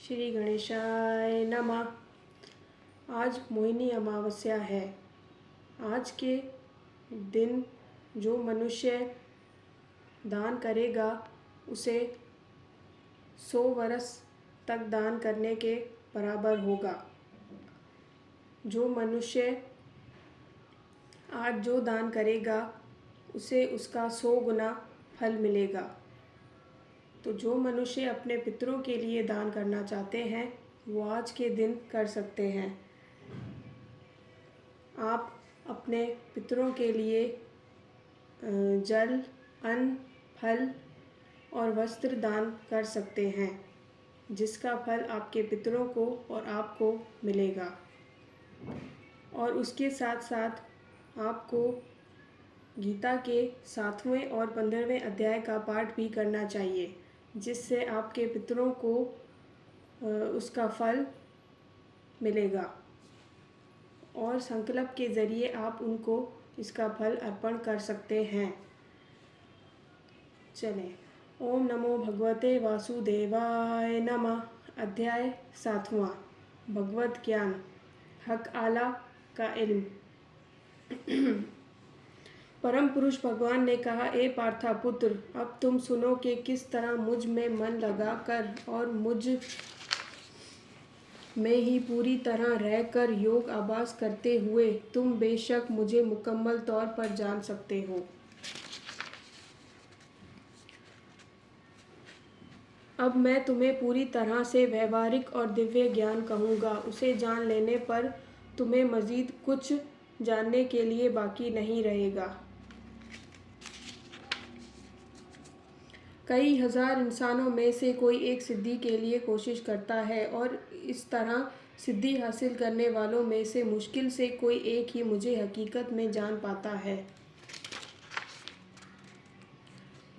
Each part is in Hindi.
श्री गणेशाय नमः। आज मोहिनी अमावस्या है। आज के दिन जो मनुष्य दान करेगा उसे 100 वर्ष तक दान करने के बराबर होगा। जो मनुष्य आज जो दान करेगा उसे उसका 100 गुना फल मिलेगा। तो जो मनुष्य अपने पितरों के लिए दान करना चाहते हैं वो आज के दिन कर सकते हैं। आप अपने पितरों के लिए जल, अन्न, फल और वस्त्र दान कर सकते हैं, जिसका फल आपके पितरों को और आपको मिलेगा। और उसके साथ साथ आपको गीता के 7वें और 15वें अध्याय का पाठ भी करना चाहिए, जिससे आपके पितरों को उसका फल मिलेगा और संकल्प के ज़रिए आप उनको इसका फल अर्पण कर सकते हैं। चलें, ओम नमो भगवते वासुदेवाय नमः। अध्याय 7वां, भगवत ज्ञान, हक आला का इल्म। परम पुरुष भगवान ने कहा, ए पार्थापुत्र, अब तुम सुनो कि किस तरह मुझ में मन लगाकर और मुझ में ही पूरी तरह रहकर योग अभ्यास करते हुए तुम बेशक मुझे मुकम्मल तौर पर जान सकते हो। अब मैं तुम्हें पूरी तरह से व्यवहारिक और दिव्य ज्ञान कहूँगा। उसे जान लेने पर तुम्हें मज़ीद कुछ जानने के लिए बाकी नहीं रहेगा। कई हजार इंसानों में से कोई एक सिद्धि के लिए कोशिश करता है और इस तरह सिद्धि हासिल करने वालों में से मुश्किल से कोई एक ही मुझे हकीकत में जान पाता है।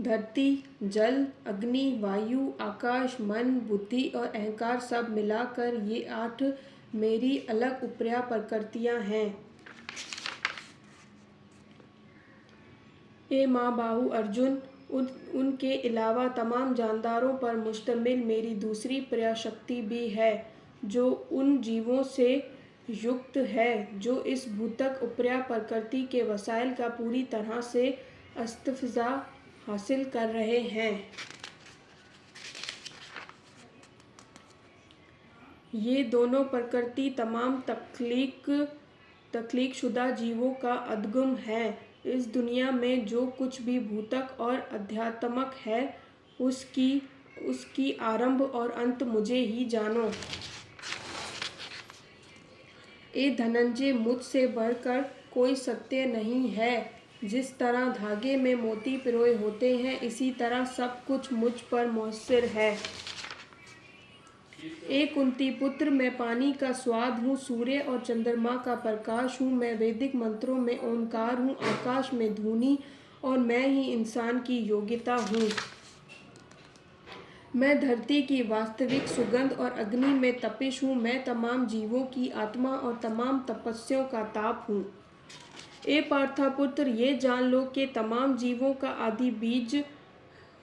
धरती, जल, अग्नि, वायु, आकाश, मन, बुद्धि और अहंकार सब मिलाकर ये 8 मेरी अलग उपरिया प्रकृतियाँ हैं। ए महाबाहु अर्जुन, उनके अलावा तमाम जानदारों पर मुश्तमिल मेरी दूसरी प्रयाशक्ति भी है, जो उन जीवों से युक्त है जो इस भूतक उपरिया प्रकृति के वसाइल का पूरी तरह से इस्तिफ़ा हासिल कर रहे हैं। ये दोनों प्रकृति तमाम तख्लीक शुदा जीवों का उद्गम है। इस दुनिया में जो कुछ भी भूतक और अध्यात्मक है उसकी आरंभ और अंत मुझे ही जानो। ए धनंजय, मुझसे बढ़कर कोई सत्य नहीं है। जिस तरह धागे में मोती पिरोए होते हैं, इसी तरह सब कुछ मुझ पर मुहस्सिर है। ए कुंती पुत्र, मैं पानी का स्वाद हूँ, सूर्य और चंद्रमा का प्रकाश हूँ, मैं वैदिक मंत्रों में ओंकार हूँ, आकाश में ध्वनि और मैं ही इंसान की योग्यता हूँ। मैं धरती की वास्तविक सुगंध और अग्नि में तपिश हूँ, मैं तमाम जीवों की आत्मा और तमाम तपस्याओं का ताप हूँ। ए पार्थापुत्र, ये जान लो कि तमाम जीवों का आदि बीज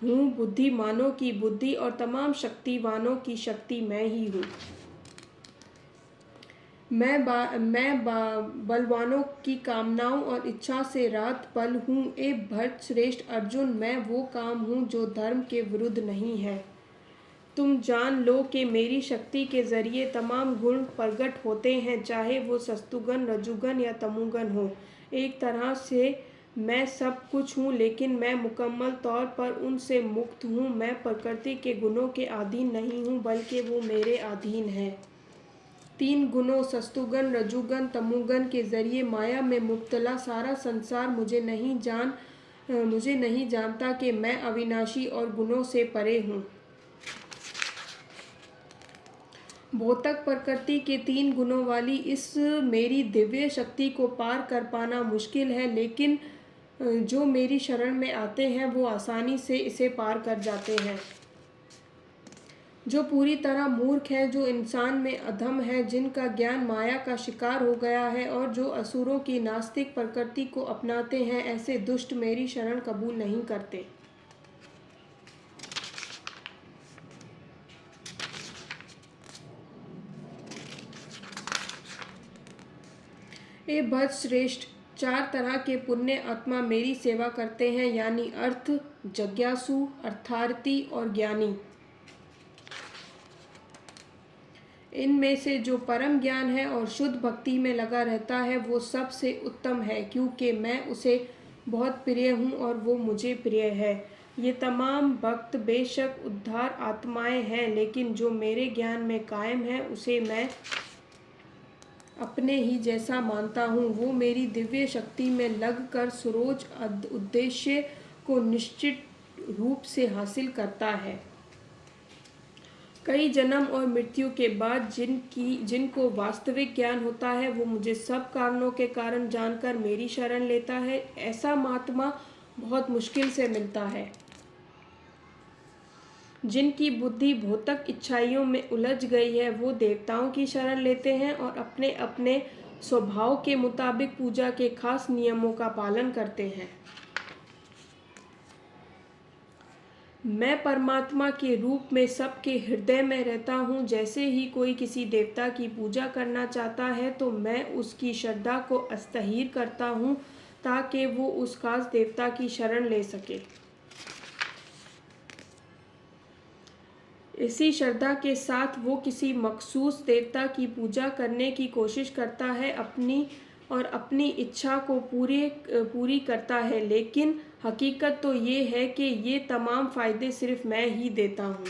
हूँ, बुद्धिमानों की बुद्धि और तमाम शक्तिवानों की शक्ति मैं ही हूँ। मैं बलवानों की कामनाओं और इच्छा से रात पल हूँ। ए भरत श्रेष्ठ अर्जुन, मैं वो काम हूँ जो धर्म के विरुद्ध नहीं है। तुम जान लो कि मेरी शक्ति के जरिए तमाम गुण प्रकट होते हैं, चाहे वो सत्वगुण, रजोगुण या तमोगुण हो। एक तरह से मैं सब कुछ हूँ, लेकिन मैं मुकम्मल तौर पर उनसे मुक्त हूँ। मैं प्रकृति के गुणों के अधीन नहीं हूँ, बल्कि वो मेरे अधीन है। 3 गुणों सत्वगुण, रजोगुण, तमोगुण के जरिए माया में मुब्तला सारा संसार मुझे नहीं जानता कि मैं अविनाशी और गुणों से परे हूँ। भौतिक प्रकृति के 3 गुणों वाली इस मेरी दिव्य शक्ति को पार कर पाना मुश्किल है, लेकिन जो मेरी शरण में आते हैं वो आसानी से इसे पार कर जाते हैं। जो पूरी तरह मूर्ख है, जो इंसान में अधम है, जिनका ज्ञान माया का शिकार हो गया है और जो असुरों की नास्तिक प्रकृति को अपनाते हैं, ऐसे दुष्ट मेरी शरण कबूल नहीं करते। ए भरत श्रेष्ठ, 4 तरह के पुण्य आत्मा मेरी सेवा करते हैं, यानी अर्थ, जिज्ञासु, अर्थार्थी और ज्ञानी। इनमें से जो परम ज्ञान है और शुद्ध भक्ति में लगा रहता है वो सबसे उत्तम है, क्योंकि मैं उसे बहुत प्रिय हूँ और वो मुझे प्रिय है। ये तमाम भक्त बेशक उद्धार आत्माएं हैं, लेकिन जो मेरे ज्ञान में कायम है उसे मैं अपने ही जैसा मानता हूँ। वो मेरी दिव्य शक्ति में लगकर सरोज उद्देश्य को निश्चित रूप से हासिल करता है। कई जन्म और मृत्यु के बाद जिनको वास्तविक ज्ञान होता है वो मुझे सब कारणों के कारण जानकर मेरी शरण लेता है। ऐसा महात्मा बहुत मुश्किल से मिलता है। जिनकी बुद्धि भौतिक इच्छाइयों में उलझ गई है वो देवताओं की शरण लेते हैं और अपने अपने स्वभाव के मुताबिक पूजा के खास नियमों का पालन करते हैं। मैं परमात्मा के रूप में सबके हृदय में रहता हूँ। जैसे ही कोई किसी देवता की पूजा करना चाहता है तो मैं उसकी श्रद्धा को अस्थिर करता हूँ ताकि वो उस खास देवता की शरण ले सके। इसी श्रद्धा के साथ वो किसी मखसूस देवता की पूजा करने की कोशिश करता है, अपनी इच्छा को पूरी करता है, लेकिन हकीकत तो ये है कि ये तमाम फायदे सिर्फ मैं ही देता हूँ।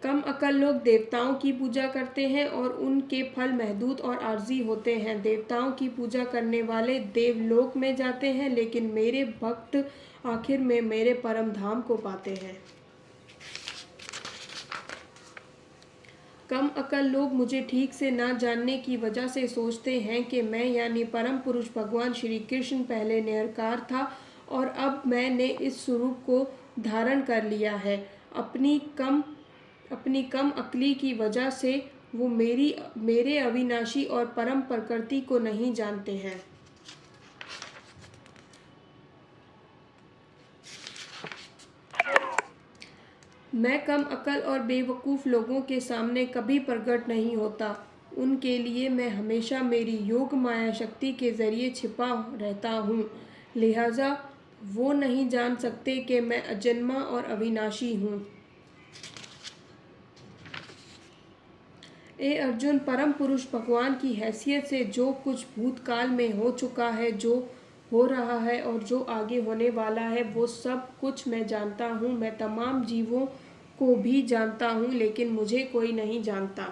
कम अकल लोग देवताओं की पूजा करते हैं और उनके फल महदूद और आर्जी होते हैं। देवताओं की पूजा करने वाले देवलोक में जाते हैं, लेकिन मेरे भक्त आखिर में मेरे परम धाम को पाते हैं। कम अकल लोग मुझे ठीक से ना जानने की वजह से सोचते हैं कि मैं यानी परम पुरुष भगवान श्री कृष्ण पहले निराकार था और अब मैंने इस स्वरूप को धारण कर लिया है। अपनी कम अकली की वजह से वो मेरे अविनाशी और परम प्रकृति को नहीं जानते हैं। मैं कम अकल और बेवकूफ़ लोगों के सामने कभी प्रकट नहीं होता। उनके लिए मैं हमेशा मेरी योग माया शक्ति के ज़रिए छिपा रहता हूँ, लिहाजा वो नहीं जान सकते कि मैं अजन्मा और अविनाशी हूँ। ए अर्जुन, परम पुरुष भगवान की हैसियत से जो कुछ भूतकाल में हो चुका है, जो हो रहा है और जो आगे होने वाला है, वो सब कुछ मैं जानता हूँ। मैं तमाम जीवों को भी जानता हूँ, लेकिन मुझे कोई नहीं जानता।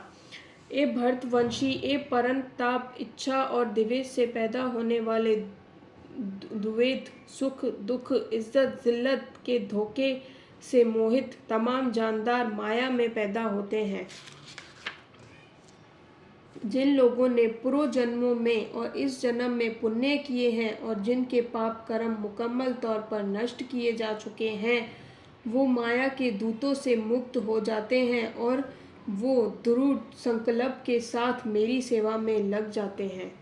ए भरतवंशी, ए परंताप इच्छा और द्वेष से पैदा होने वाले द्वैत, सुख दुख, इज्जत जिल्लत के धोखे से मोहित तमाम जानदार माया में पैदा होते हैं। जिन लोगों ने पूर्व जन्मों में और इस जन्म में पुण्य किए हैं और जिनके पाप कर्म मुकम्मल तौर पर नष्ट किए जा चुके हैं, वो माया के दूतों से मुक्त हो जाते हैं और वो दृढ़ संकल्प के साथ मेरी सेवा में लग जाते हैं।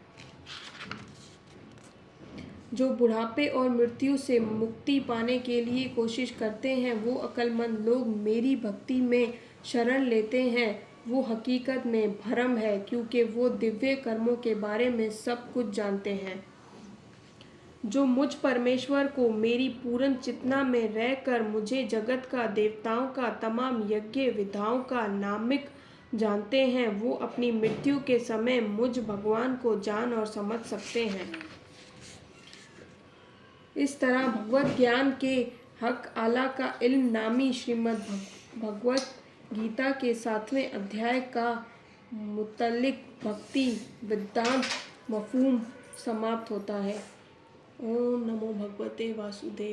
जो बुढ़ापे और मृत्यु से मुक्ति पाने के लिए कोशिश करते हैं, वो अक्लमंद लोग मेरी भक्ति में शरण लेते हैं। वो हकीकत में भ्रम है, क्योंकि वो दिव्य कर्मों के बारे में सब कुछ जानते हैं। जो मुझ परमेश्वर को मेरी पूर्ण चेतना में रहकर मुझे जगत का, देवताओं का, तमाम यज्ञ विधाओं का नामिक जानते हैं, वो अपनी मृत्यु के समय मुझ भगवान को जान और समझ सकते हैं। इस तरह भगवत ज्ञान के हक आला का इल्म नामी श्रीमद् भगवत गीता के 7वें अध्याय का मुतल्लिक भक्ति वेदांत मफहूम समाप्त होता है। ओम नमो भगवते वासुदेव।